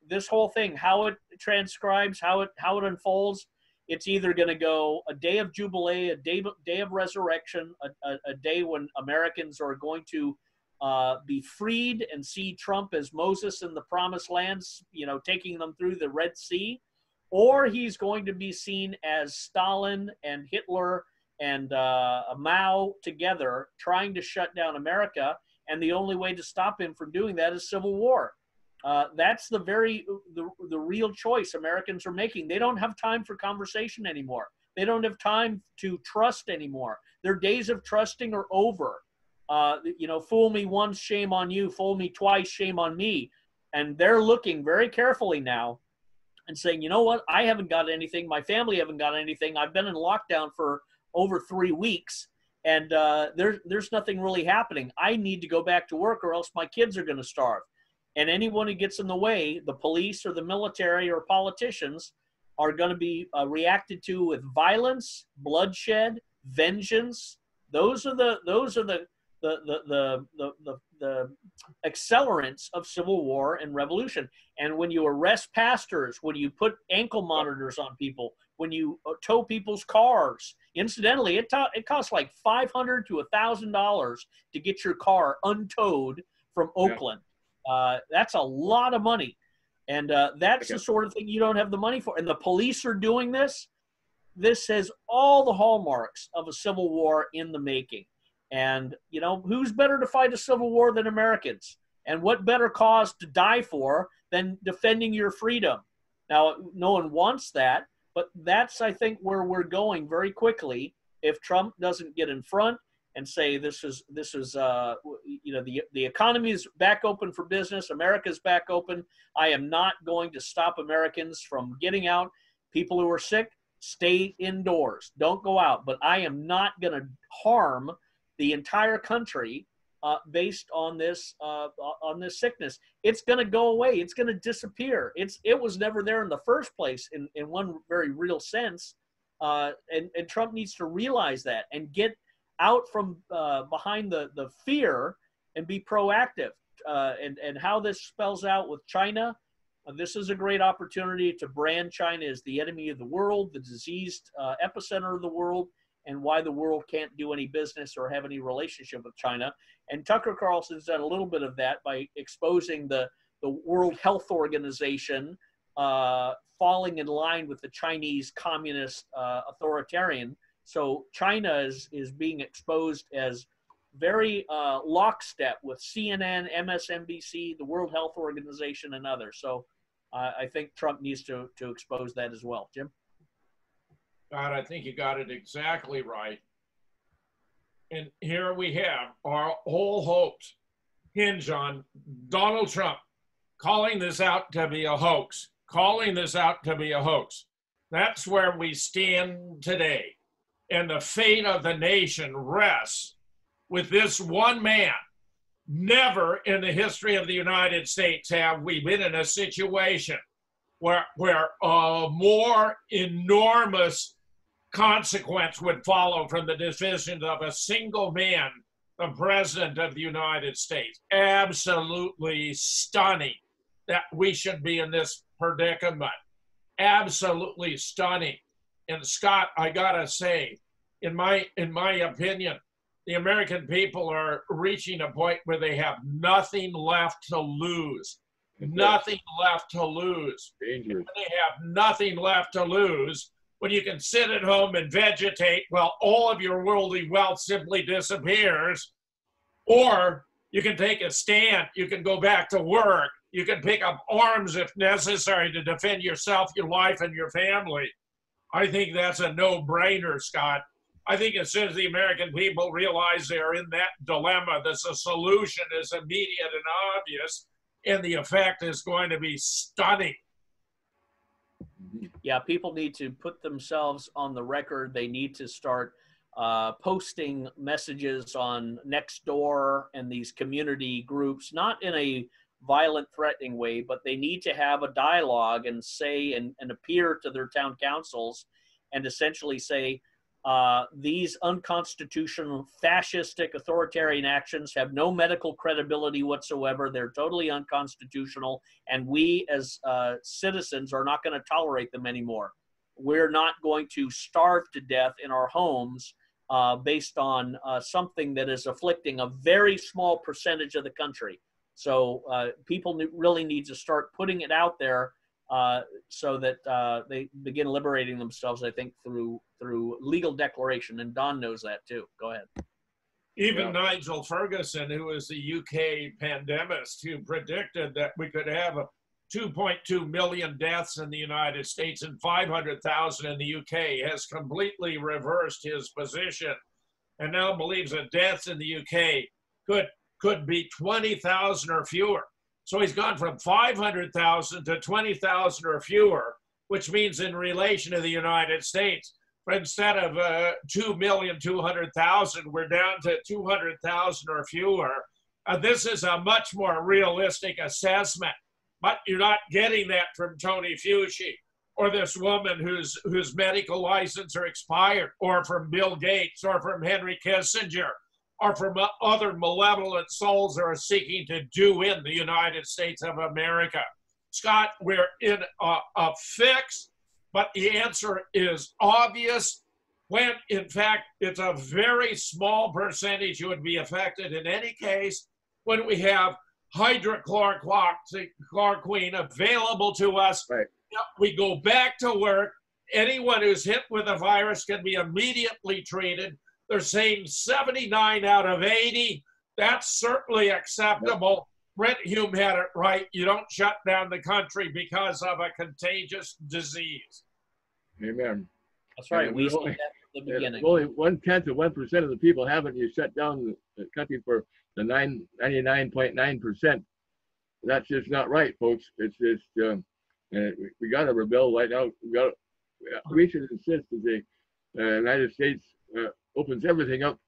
this whole thing, how it transcribes, how it unfolds, it's either going to go a day of jubilee, a day of resurrection, a day when Americans are going to be freed and see Trump as Moses in the promised lands, taking them through the Red Sea, or he's going to be seen as Stalin and Hitler and Mao together trying to shut down America. And the only way to stop him from doing that is civil war. That's the real choice Americans are making. They don't have time for conversation anymore. They don't have time to trust anymore. Their days of trusting are over. Fool me once, shame on you. Fool me twice, shame on me. And they're looking very carefully now and saying, you know what? I haven't got anything. My family haven't got anything. I've been in lockdown for over 3 weeks, and there's nothing really happening. I need to go back to work or else my kids are going to starve. And anyone who gets in the way, the police or the military or politicians, are going to be reacted to with violence, bloodshed, vengeance. Those are the accelerants of civil war and revolution. And when you arrest pastors, when you put ankle monitors on people, when you tow people's cars, incidentally, it costs like $500 to $1,000 to get your car untowed from Oakland. That's a lot of money. And that's the sort of thing you don't have the money for. And the police are doing this. This has all the hallmarks of a civil war in the making. And, who's better to fight a civil war than Americans? And what better cause to die for than defending your freedom? Now, no one wants that, but that's, I think, where we're going very quickly if Trump doesn't get in front and say this is the economy is back open for business. America's back open. I am not going to stop Americans from getting out. People who are sick, stay indoors. Don't go out. But I am not going to harm the entire country based on this sickness. It's going to go away. It's going to disappear. It was never there in the first place in one very real sense. And Trump needs to realize that and get out from behind the fear and be proactive. And how this spells out with China, this is a great opportunity to brand China as the enemy of the world, the diseased epicenter of the world, and why the world can't do any business or have any relationship with China. And Tucker Carlson's done a little bit of that by exposing the World Health Organization falling in line with the Chinese communist authoritarian. So China is being exposed as very lockstep with CNN, MSNBC, the World Health Organization, and others. So I think Trump needs to expose that as well. Jim? God, I think you got it exactly right. And here we have our whole hopes hinge on Donald Trump calling this out to be a hoax, calling this out to be a hoax. That's where we stand today. And the fate of the nation rests with this one man. Never in the history of the United States have we been in a situation where a more enormous consequence would follow from the decisions of a single man, the President of the United States. Absolutely stunning that we should be in this predicament. Absolutely stunning. And Scott, I gotta say, in my opinion, the American people are reaching a point where they have nothing left to lose. Nothing left to lose. Dangerous. They have nothing left to lose. When you can sit at home and vegetate, well, all of your worldly wealth simply disappears. Or you can take a stand. You can go back to work. You can pick up arms if necessary to defend yourself, your life, and your family. I think that's a no-brainer, Scott. I think as soon as the American people realize they're in that dilemma, that the solution is immediate and obvious, and the effect is going to be stunning. Yeah, people need to put themselves on the record. They need to start posting messages on Nextdoor and these community groups, not in a violent, threatening way, but they need to have a dialogue and say and appear to their town councils and essentially say, these unconstitutional, fascistic, authoritarian actions have no medical credibility whatsoever. They're totally unconstitutional, and we as citizens are not going to tolerate them anymore. We're not going to starve to death in our homes based on something that is afflicting a very small percentage of the country. So people really need to start putting it out there so that they begin liberating themselves, I think, through legal declaration. And Don knows that too. Go ahead. Even Nigel Ferguson, who was the UK pandemist, who predicted that we could have 2.2 million deaths in the United States and 500,000 in the UK, has completely reversed his position and now believes that deaths in the UK could be 20,000 or fewer. So he's gone from 500,000 to 20,000 or fewer, which means in relation to the United States, instead of 2,200,000, we're down to 200,000 or fewer. This is a much more realistic assessment, but you're not getting that from Tony Fauci or this woman whose medical license are expired, or from Bill Gates, or from Henry Kissinger, or from other malevolent souls that are seeking to do in the United States of America. Scott, we're in a fix, but the answer is obvious when, in fact, it's a very small percentage who would be affected in any case when we have hydrochloroquine available to us. Right. We go back to work. Anyone who's hit with the virus can be immediately treated. They're saying 79 out of 80. That's certainly acceptable. Brent Hume had it right. You don't shut down the country because of a contagious disease. Amen. That's right. And We said only- that from the beginning. Only 1/10 of the people haven't. You shut down the country for the 99.9%. That's just not right, folks. It's just we got to rebel right now. We should insist that the United States opens everything up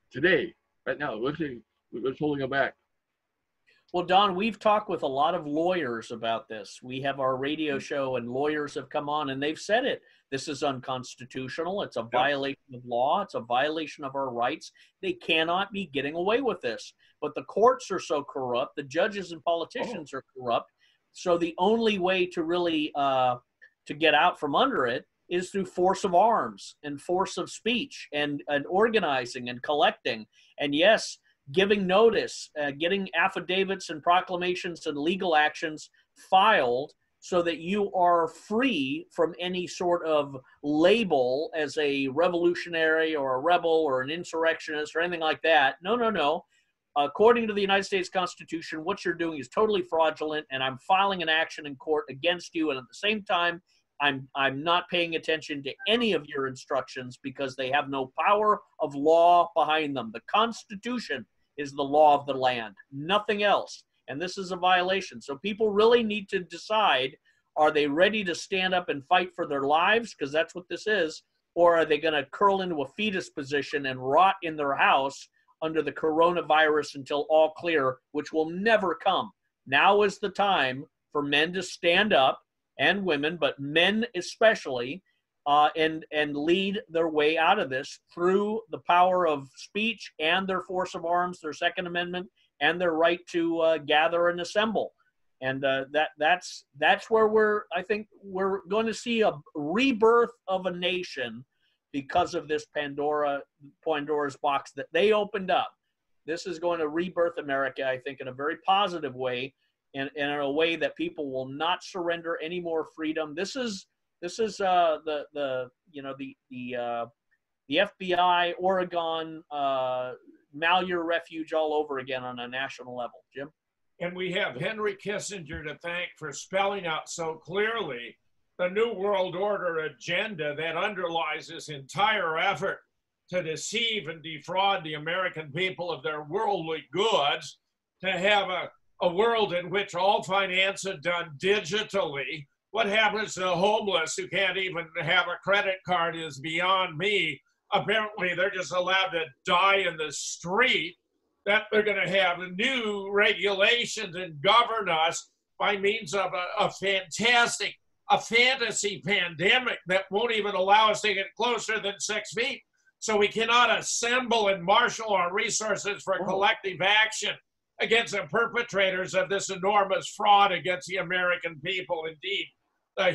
today, right now. What's holding them back? Well, Don, we've talked with a lot of lawyers about this. We have our radio show and lawyers have come on and they've said it. This is unconstitutional. It's a violation of law. It's a violation of our rights. They cannot be getting away with this. But the courts are so corrupt. The judges and politicians are corrupt. So the only way to really to get out from under it is through force of arms and force of speech and organizing and collecting. And yes, giving notice, getting affidavits and proclamations and legal actions filed so that you are free from any sort of label as a revolutionary or a rebel or an insurrectionist or anything like that. No, no, no. According to the United States Constitution, what you're doing is totally fraudulent, and I'm filing an action in court against you. And at the same time, I'm not paying attention to any of your instructions because they have no power of law behind them. The Constitution is the law of the land, nothing else. And this is a violation. So people really need to decide, are they ready to stand up and fight for their lives? Because that's what this is. Or are they going to curl into a fetus position and rot in their house under the coronavirus until all clear, which will never come? Now is the time for men to stand up, and women, but men especially, and lead their way out of this through the power of speech and their force of arms, their Second Amendment, and their right to gather and assemble. And that's where I think we're going to see a rebirth of a nation because of this Pandora's box that they opened up. This is going to rebirth America, I think, in a very positive way, and in a way that people will not surrender any more freedom. This is the FBI, Oregon, Malheur refuge all over again on a national level. Jim? And we have Henry Kissinger to thank for spelling out so clearly the New World Order agenda that underlies this entire effort to deceive and defraud the American people of their worldly goods, to have a world in which all finance is done digitally. What happens to the homeless who can't even have a credit card is beyond me. Apparently, they're just allowed to die in the street, that they're going to have new regulations and govern us by means of a fantasy pandemic that won't even allow us to get closer than 6 feet. So we cannot assemble and marshal our resources for collective action against the perpetrators of this enormous fraud against the American people, indeed, the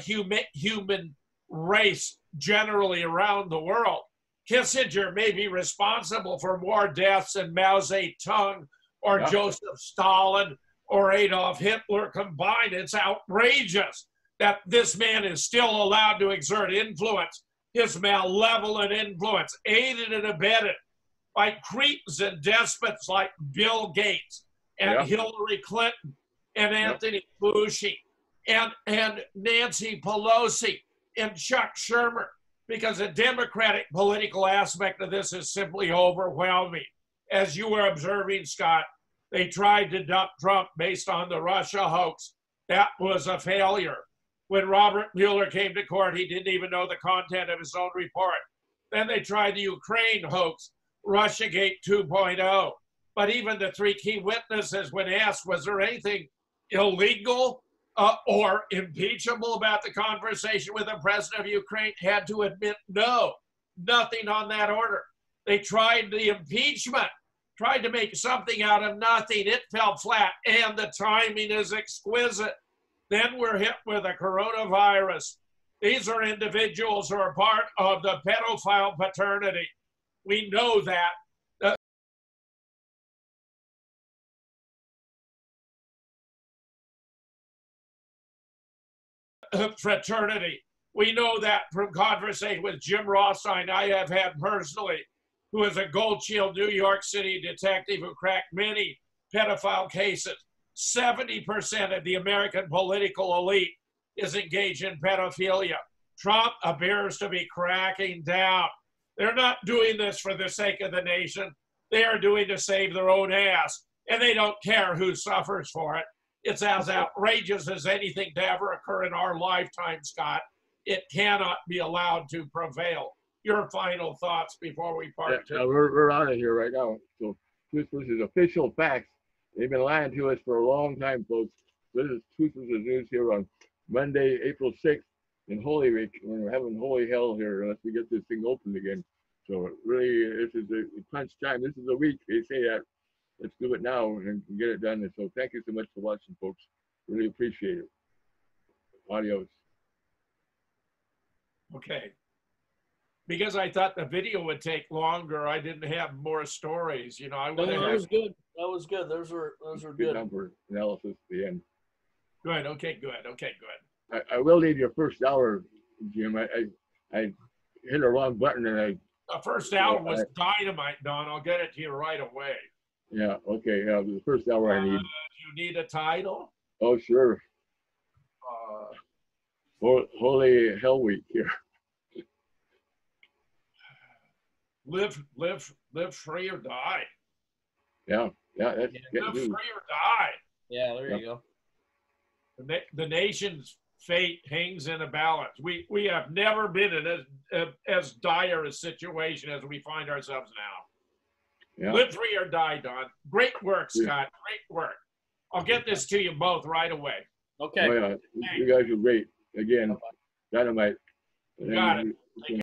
human race generally around the world. Kissinger may be responsible for more deaths than Mao Zedong or Joseph Stalin or Adolf Hitler combined. It's outrageous that this man is still allowed to exert influence, his malevolent influence, aided and abetted by cretins and despots like Bill Gates and Hillary Clinton and Anthony Fauci and Nancy Pelosi and Chuck Schumer, because the Democratic political aspect of this is simply overwhelming. As you were observing, Scott, they tried to dump Trump based on the Russia hoax. That was a failure. When Robert Mueller came to court, he didn't even know the content of his own report. Then they tried the Ukraine hoax, Russiagate 2.0. But even the three key witnesses, when asked, was there anything illegal or impeachable about the conversation with the president of Ukraine, had to admit no, nothing on that order. They tried the impeachment, tried to make something out of nothing. It fell flat, and the timing is exquisite. Then we're hit with a coronavirus. These are individuals who are part of the pedophile fraternity. We know that. Fraternity. We know that from conversation with Jim Rothstein I have had personally, who is a Gold Shield New York City detective who cracked many pedophile cases. 70% of the American political elite is engaged in pedophilia. Trump appears to be cracking down. They're not doing this for the sake of the nation. They are doing to save their own ass, and they don't care who suffers for it. It's as outrageous as anything to ever occur in our lifetime, Scott. It cannot be allowed to prevail. Your final thoughts before we part. We're out of here right now. So this is official facts. They've been lying to us for a long time, folks. This is Truth Versus News here on Monday, April 6th in Holy Week. We're having holy hell here unless we get this thing open again. So really, this is the crunch time. This is the week. They say that. Let's do it now and get it done. And so thank you so much for watching, folks. Really appreciate it. Adios. Okay. Because I thought the video would take longer, I didn't have more stories. You know, I would have. That was good. That was good. Those are good. Good number analysis at the end. Good. Okay, good. Okay, good. I will need your first hour, Jim. I hit a wrong button and The first hour was dynamite, Don. I'll get it to you right away. yeah, okay. The first hour I need. You need a title? Oh, sure. Holy Hell Week here. Live free or die. Yeah, that's Live free or die. Yeah, there you go. The nation's fate hangs in a balance. We have never been in as dire a situation as we find ourselves now. Yeah. Live free or die, Don. Great work, Scott. Great work. I'll get this to you both right away. Okay. Oh, yeah. You guys are great. Again, dynamite. Got it.